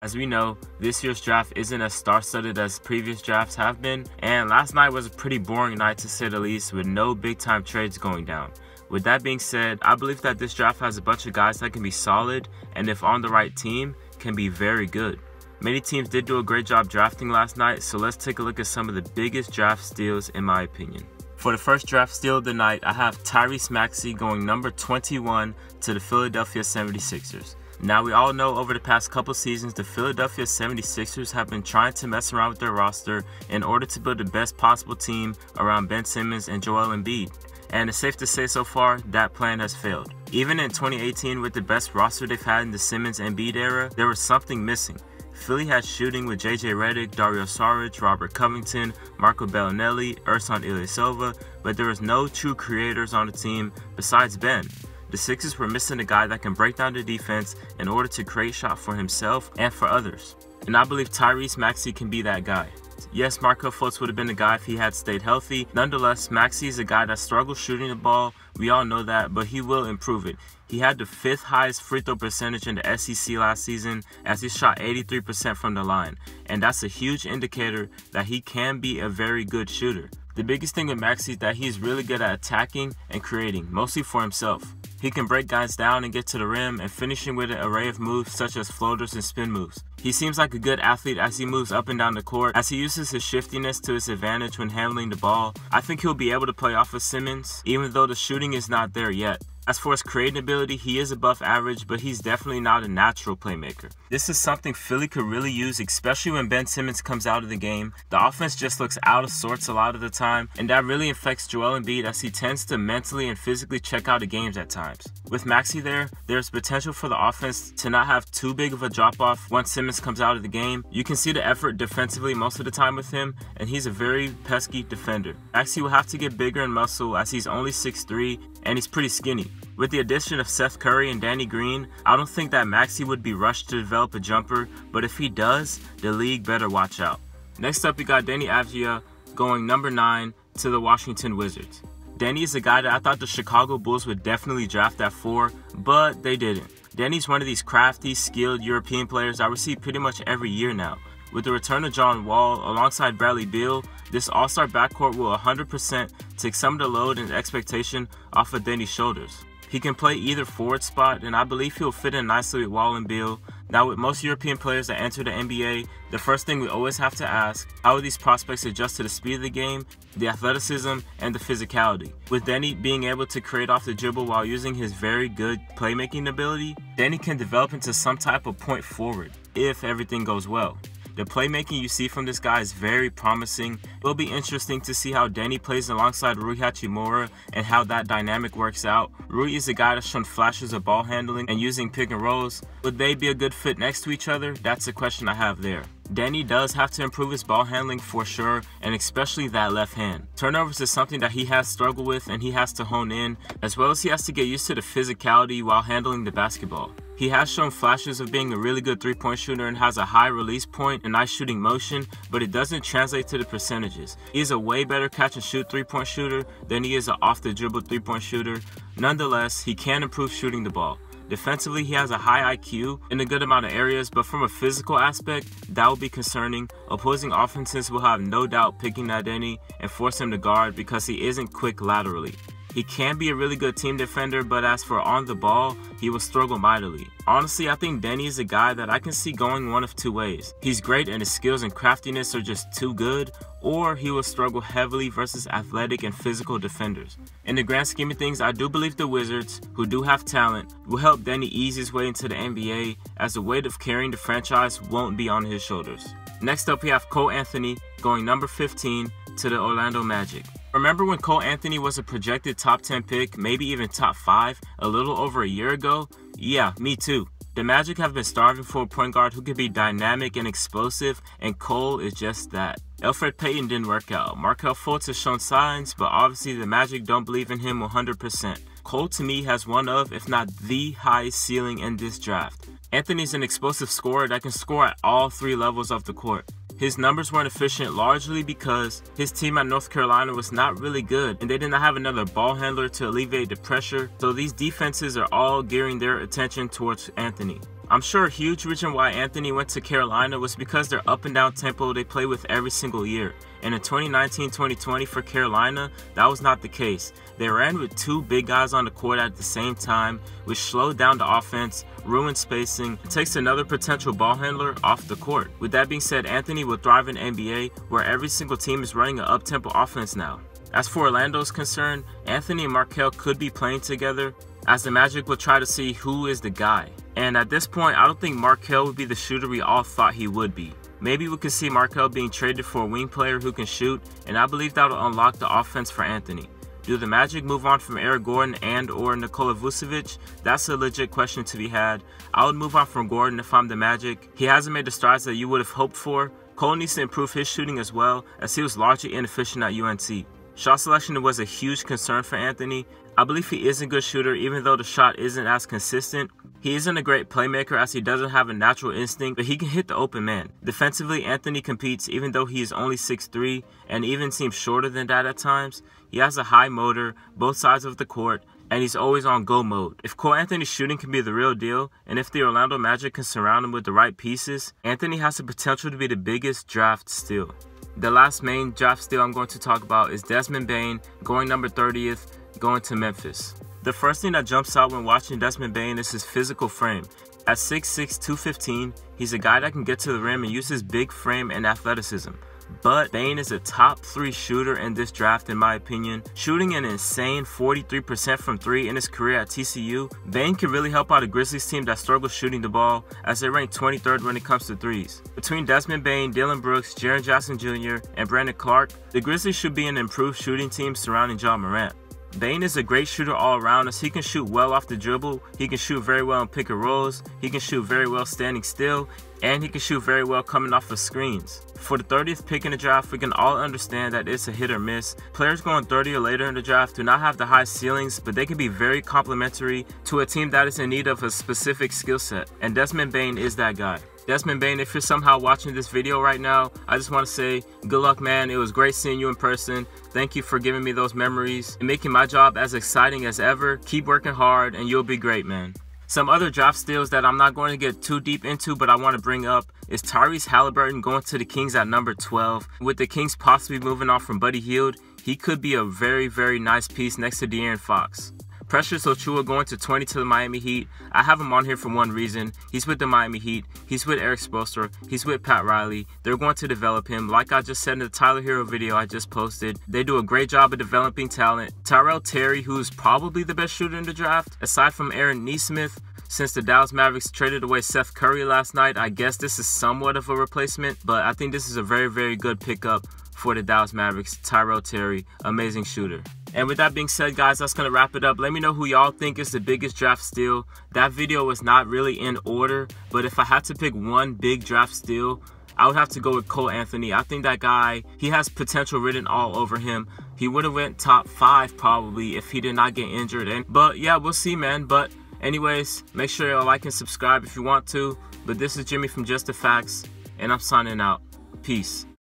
As we know, this year's draft isn't as star-studded as previous drafts have been, and last night was a pretty boring night to say the least, with no big-time trades going down. With that being said, I believe that this draft has a bunch of guys that can be solid, and if on the right team, can be very good. Many teams did do a great job drafting last night, so let's take a look at some of the biggest draft steals in my opinion. For the first draft steal of the night, I have Tyrese Maxey going number 21 to the Philadelphia 76ers. Now, we all know over the past couple seasons, the Philadelphia 76ers have been trying to mess around with their roster in order to build the best possible team around Ben Simmons and Joel Embiid. And it's safe to say so far, that plan has failed. Even in 2018, with the best roster they've had in the Simmons-Embiid era, there was something missing. Philly had shooting with JJ Redick, Dario Saric, Robert Covington, Marco Bellinelli, Ersan Ilyasova, but there was no true creators on the team besides Ben. The Sixers were missing a guy that can break down the defense in order to create shots for himself and for others. And I believe Tyrese Maxey can be that guy. Yes, Markelle Fultz would have been the guy if he had stayed healthy. Nonetheless, Maxey is a guy that struggles shooting the ball. We all know that, but he will improve it. He had the 5th highest free throw percentage in the SEC last season, as he shot 83% from the line. And that's a huge indicator that he can be a very good shooter. The biggest thing with Maxey is that he's really good at attacking and creating, mostly for himself. He can break guys down and get to the rim, and finishing with an array of moves such as floaters and spin moves. He seems like a good athlete as he moves up and down the court, as he uses his shiftiness to his advantage when handling the ball. I think he'll be able to play off of Simmons, even though the shooting is not there yet. As for his creating ability, he is above average, but he's definitely not a natural playmaker. This is something Philly could really use, especially when Ben Simmons comes out of the game. The offense just looks out of sorts a lot of the time, and that really affects Joel Embiid as he tends to mentally and physically check out of games at times. With Maxey there's potential for the offense to not have too big of a drop-off once Simmons comes out of the game. You can see the effort defensively most of the time with him, and he's a very pesky defender. Maxey will have to get bigger in muscle as he's only 6'3", and he's pretty skinny. With the addition of Seth Curry and Danny Green, I don't think that Maxey would be rushed to develop a jumper, but if he does, the league better watch out. Next up, we got Deni Avdija going number 9 to the Washington Wizards. Deni is a guy that I thought the Chicago Bulls would definitely draft at 4, but they didn't. Deni's one of these crafty, skilled European players I see pretty much every year now. With the return of John Wall alongside Bradley Beal, this all-star backcourt will 100% take some of the load and expectation off of Deni's shoulders. He can play either forward spot, and I believe he'll fit in nicely with Wall and Beal. Now, with most European players that enter the NBA, the first thing we always have to ask, how will these prospects adjust to the speed of the game, the athleticism, and the physicality? With Deni being able to create off the dribble while using his very good playmaking ability, Deni can develop into some type of point forward, if everything goes well. The playmaking you see from this guy is very promising. It will be interesting to see how Deni plays alongside Rui Hachimura and how that dynamic works out. Rui is a guy that's shown flashes of ball handling and using pick and rolls. Would they be a good fit next to each other? That's a question I have there. Deni does have to improve his ball handling for sure, and especially that left hand. Turnovers is something that he has struggled with and he has to hone in, as well as he has to get used to the physicality while handling the basketball. He has shown flashes of being a really good three-point shooter and has a high release point and nice shooting motion, but it doesn't translate to the percentages. He is a way better catch-and-shoot three-point shooter than he is an off-the-dribble three-point shooter. Nonetheless, he can improve shooting the ball. Defensively, he has a high IQ in a good amount of areas, but from a physical aspect, that will be concerning. Opposing offenses will have no doubt picking at Deni and force him to guard because he isn't quick laterally. He can be a really good team defender, but as for on the ball, he will struggle mightily. Honestly, I think Deni is a guy that I can see going one of two ways. He's great and his skills and craftiness are just too good, or he will struggle heavily versus athletic and physical defenders. In the grand scheme of things, I do believe the Wizards, who do have talent, will help Deni ease his way into the NBA, as the weight of carrying the franchise won't be on his shoulders. Next up, we have Cole Anthony going number 15 to the Orlando Magic. Remember when Cole Anthony was a projected top 10 pick, maybe even top 5, a little over a year ago? Yeah, me too. The Magic have been starving for a point guard who can be dynamic and explosive, and Cole is just that. Elfrid Payton didn't work out. Markelle Fultz has shown signs, but obviously the Magic don't believe in him 100%. Cole to me has one of, if not the highest ceiling in this draft. Anthony's an explosive scorer that can score at all 3 levels of the court. His numbers weren't efficient largely because his team at North Carolina was not really good and they did not have another ball handler to alleviate the pressure, so these defenses are all gearing their attention towards Anthony. I'm sure a huge reason why Anthony went to Carolina was because their up and down tempo they play with every single year. And in 2019-2020 for Carolina, that was not the case. They ran with two big guys on the court at the same time, which slowed down the offense, ruined spacing, and takes another potential ball handler off the court. With that being said, Anthony will thrive in NBA, where every single team is running an up-tempo offense now. As for Orlando's concerned, Anthony and Markelle could be playing together, as the Magic will try to see who is the guy. And at this point, I don't think Markelle would be the shooter we all thought he would be. Maybe we could see Markelle being traded for a wing player who can shoot, and I believe that will unlock the offense for Anthony. Do the Magic move on from Eric Gordon and or Nikola Vucevic? That's a legit question to be had. I would move on from Gordon if I'm the Magic. He hasn't made the strides that you would have hoped for. Cole needs to improve his shooting as well, as he was largely inefficient at UNC. Shot selection was a huge concern for Anthony. I believe he is a good shooter even though the shot isn't as consistent. He isn't a great playmaker as he doesn't have a natural instinct, but he can hit the open man. Defensively, Anthony competes even though he is only 6'3" and even seems shorter than that at times. He has a high motor, both sides of the court, and he's always on go mode. If Cole Anthony's shooting can be the real deal, and if the Orlando Magic can surround him with the right pieces, Anthony has the potential to be the biggest draft steal. The last main draft steal I'm going to talk about is Desmond Bane, going number 30th, going to Memphis. The first thing that jumps out when watching Desmond Bane is his physical frame. At 6'6", 215, he's a guy that can get to the rim and use his big frame and athleticism. But Bane is a top 3 shooter in this draft in my opinion, shooting an insane 43% from 3 in his career at TCU. Bane can really help out a Grizzlies team that struggles shooting the ball, as they rank 23rd when it comes to threes. Between Desmond Bane, Dillon Brooks, Jaren Jackson Jr., and Brandon Clark, the Grizzlies should be an improved shooting team surrounding Ja Morant. Bane is a great shooter all around, as he can shoot well off the dribble, he can shoot very well in pick and rolls, he can shoot very well standing still, and he can shoot very well coming off of screens. For the 30th pick in the draft, we can all understand that it's a hit or miss. Players going 30 or later in the draft do not have the high ceilings, but they can be very complementary to a team that is in need of a specific skill set, and Desmond Bane is that guy. Desmond Bane, if you're somehow watching this video right now, I just want to say good luck, man. It was great seeing you in person. Thank you for giving me those memories and making my job as exciting as ever. Keep working hard and you'll be great, man. Some other draft steals that I'm not going to get too deep into, but I want to bring up is Tyrese Haliburton going to the Kings at number 12. With the Kings possibly moving off from Buddy Hield, he could be a very, very nice piece next to De'Aaron Fox. Precious Achiuwa going to 20 to the Miami Heat. I have him on here for one reason. He's with the Miami Heat. He's with Eric Spoelstra. He's with Pat Riley. They're going to develop him. Like I just said in the Tyler Hero video I just posted, they do a great job of developing talent. Tyrell Terry, who's probably the best shooter in the draft, aside from Aaron Nesmith. Since the Dallas Mavericks traded away Seth Curry last night, I guess this is somewhat of a replacement, but I think this is a very, very good pickup for the Dallas Mavericks. Tyrell Terry, amazing shooter. And with that being said, guys, that's going to wrap it up. Let me know who y'all think is the biggest draft steal. That video was not really in order, but if I had to pick one big draft steal, I would have to go with Cole Anthony. I think that guy, he has potential written all over him. He would have went top 5 probably if he did not get injured. But yeah, we'll see, man. But anyways, make sure you like and subscribe if you want to. But this is Jimmy from Just the Facts, and I'm signing out. Peace.